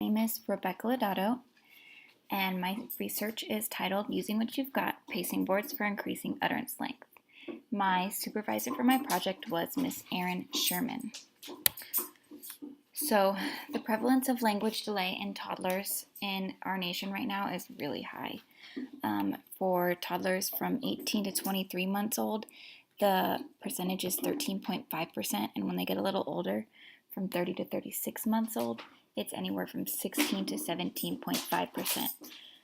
My name is Rebecca Lodato, and my research is titled Using What You've Got, Pacing Boards for Increasing Utterance Length. My supervisor for my project was Miss Erin Sherman. So the prevalence of language delay in toddlers in our nation right now is really high. For toddlers from 18 to 23 months old, the percentage is 13.5%, and when they get a little older, from 30 to 36 months old, it's anywhere from 16 to 17.5%.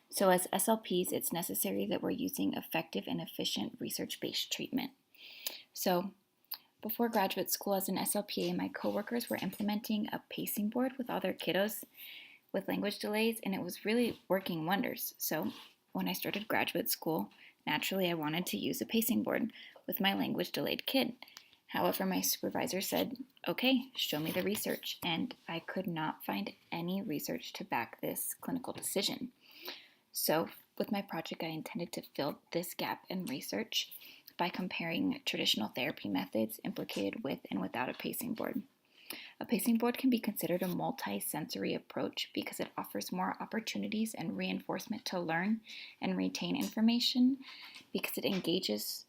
So as SLPs, it's necessary that we're using effective and efficient research-based treatment. So before graduate school as an SLPA, my coworkers were implementing a pacing board with all their kiddos with language delays, and it was really working wonders. So when I started graduate school, naturally I wanted to use a pacing board with my language delayed kid. However, my supervisor said, okay, show me the research, and I could not find any research to back this clinical decision. So with my project, I intended to fill this gap in research by comparing traditional therapy methods implicated with and without a pacing board. A pacing board can be considered a multi-sensory approach because it offers more opportunities and reinforcement to learn and retain information, because it engages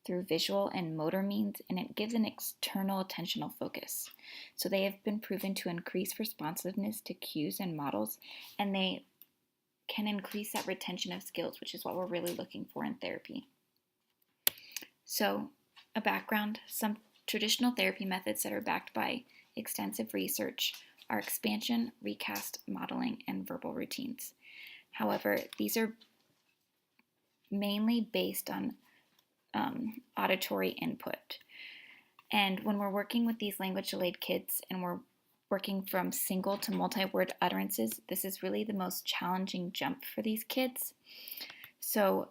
through visual and motor means, and it gives an external attentional focus. So they have been proven to increase responsiveness to cues and models, and they can increase that retention of skills, which is what we're really looking for in therapy. So a background, some traditional therapy methods that are backed by extensive research are expansion, recast, modeling, and verbal routines. However, these are mainly based on auditory input. And when we're working with these language delayed kids and we're working from single to multi-word utterances, this is really the most challenging jump for these kids. So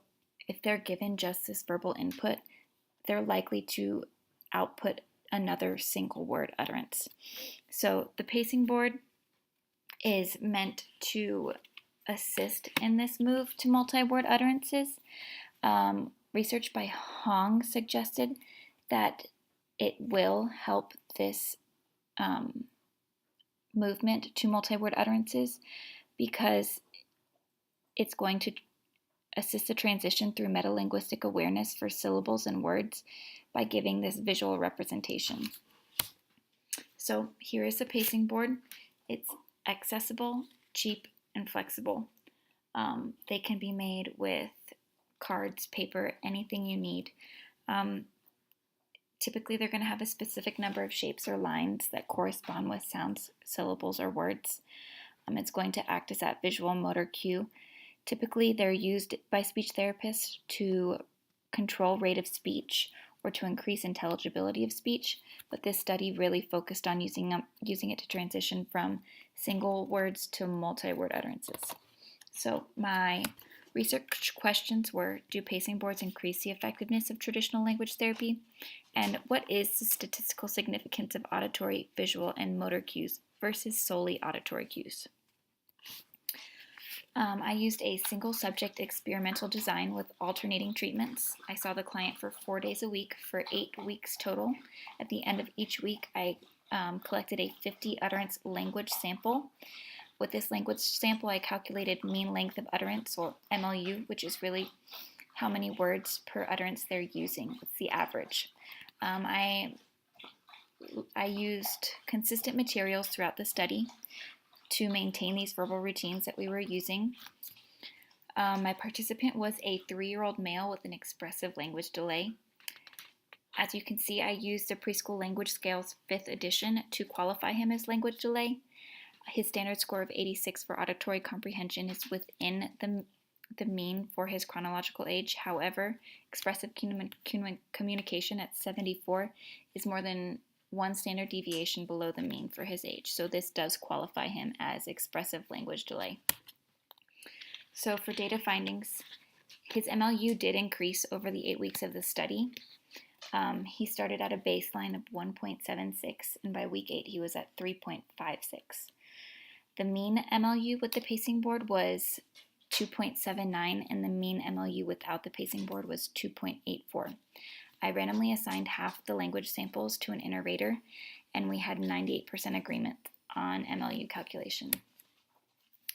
if they're given just this verbal input, they're likely to output another single word utterance. So the pacing board is meant to assist in this move to multi-word utterances. Research by Hong suggested that it will help this movement to multi-word utterances because it's going to assist the transition through metalinguistic awareness for syllables and words by giving this visual representation. So here is the pacing board. It's accessible, cheap, and flexible. They can be made with cards, paper, anything you need. Typically, they're going to have a specific number of shapes or lines that correspond with sounds, syllables, or words. It's going to act as that visual motor cue. Typically, they're used by speech therapists to control rate of speech or to increase intelligibility of speech, but this study really focused on using it to transition from single words to multi-word utterances. So my research questions were, do pacing boards increase the effectiveness of traditional language therapy? And what is the statistical significance of auditory, visual, and motor cues versus solely auditory cues? I used a single subject experimental design with alternating treatments. I saw the client for 4 days a week for 8 weeks total. At the end of each week, I collected a 50 utterance language sample. With this language sample, I calculated mean length of utterance, or MLU, which is really how many words per utterance they're using. It's the average. I used consistent materials throughout the study to maintain these verbal routines that we were using. My participant was a 3-year-old male with an expressive language delay. As you can see, I used the Preschool Language Scales 5th edition to qualify him as language delay. His standard score of 86 for auditory comprehension is within the mean for his chronological age. However, expressive communication at 74 is more than 1 standard deviation below the mean for his age. So this does qualify him as expressive language delay. So for data findings, his MLU did increase over the 8 weeks of the study. He started at a baseline of 1.76, and by week 8 he was at 3.56. The mean MLU with the pacing board was 2.79, and the mean MLU without the pacing board was 2.84. I randomly assigned half the language samples to an inter-rater, and we had 98% agreement on MLU calculation.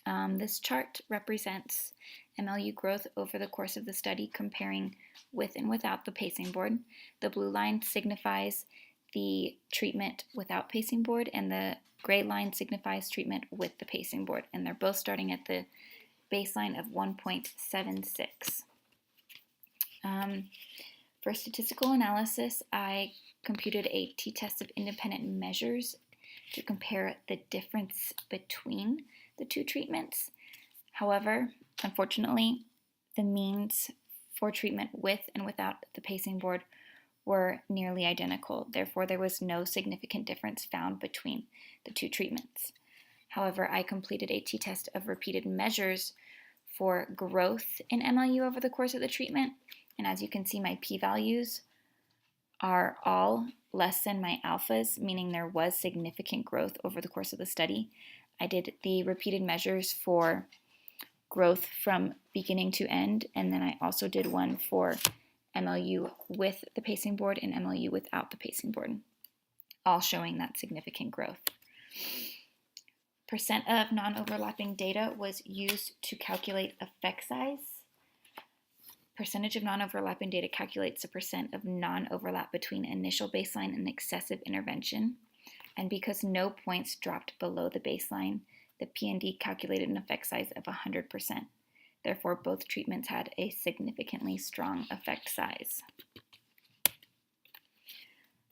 This chart represents MLU growth over the course of the study, comparing with and without the pacing board. The blue line signifies the treatment without pacing board, and the gray line signifies treatment with the pacing board, and they're both starting at the baseline of 1.76. For statistical analysis, I computed a t-test of independent measures to compare the difference between the two treatments. However, unfortunately, the means for treatment with and without the pacing board were nearly identical. Therefore, there was no significant difference found between the two treatments. However, I completed a t-test of repeated measures for growth in MLU over the course of the treatment, and as you can see, my p-values are all less than my alphas, meaning there was significant growth over the course of the study. I did the repeated measures for growth from beginning to end, and then I also did one for MLU with the pacing board and MLU without the pacing board, all showing that significant growth. Percent of non-overlapping data was used to calculate effect size. Percentage of non-overlapping data calculates the percent of non-overlap between initial baseline and excessive intervention. And because no points dropped below the baseline, the P&D calculated an effect size of 100%. Therefore, both treatments had a significantly strong effect size.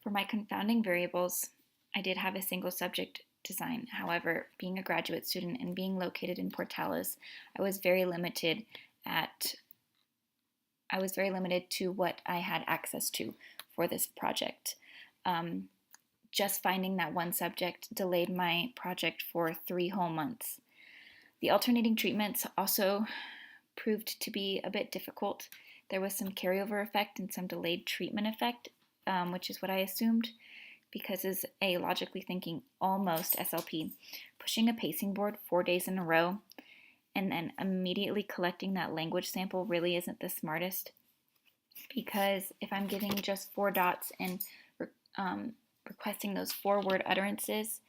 For my confounding variables, I did have a single subject design. However, being a graduate student and being located in Portales, I was very limited to what I had access to for this project. Just finding that one subject delayed my project for 3 whole months. The alternating treatments also proved to be a bit difficult. There was some carryover effect and some delayed treatment effect, which is what I assumed, because as a logically thinking almost SLP, pushing a pacing board 4 days in a row and then immediately collecting that language sample really isn't the smartest, because if I'm giving just 4 dots and requesting those 4-word utterances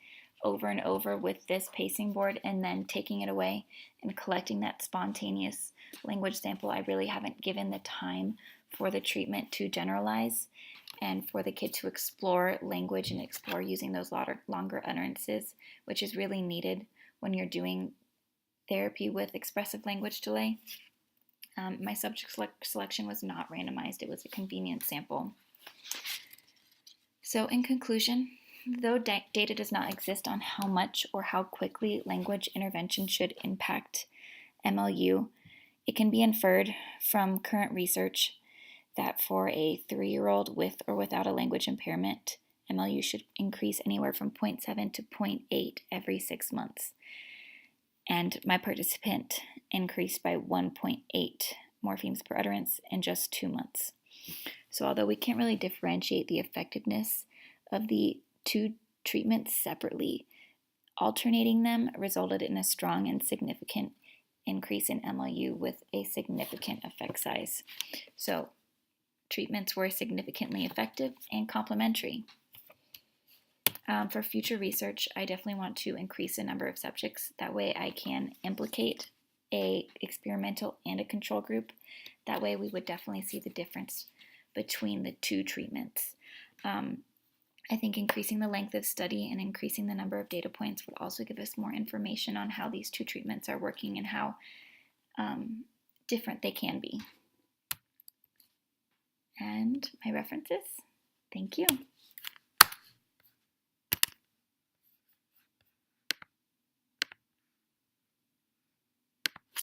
over and over with this pacing board and then taking it away and collecting that spontaneous language sample, I really haven't given the time for the treatment to generalize and for the kid to explore language and explore using those longer utterances, which is really needed when you're doing therapy with expressive language delay. My subject selection was not randomized. It was a convenience sample. So in conclusion, though data does not exist on how much or how quickly language intervention should impact MLU, it can be inferred from current research that for a 3-year-old with or without a language impairment, MLU should increase anywhere from 0.7 to 0.8 every 6 months. And my participant increased by 1.8 morphemes per utterance in just 2 months. So although we can't really differentiate the effectiveness of the two treatments separately, alternating them resulted in a strong and significant increase in MLU with a significant effect size. So treatments were significantly effective and complementary. For future research, I definitely want to increase the number of subjects. That way I can implicate a experimental and a control group. That way we would definitely see the difference between the two treatments. I think increasing the length of study and increasing the number of data points would also give us more information on how these two treatments are working and how different they can be. And my references. Thank you.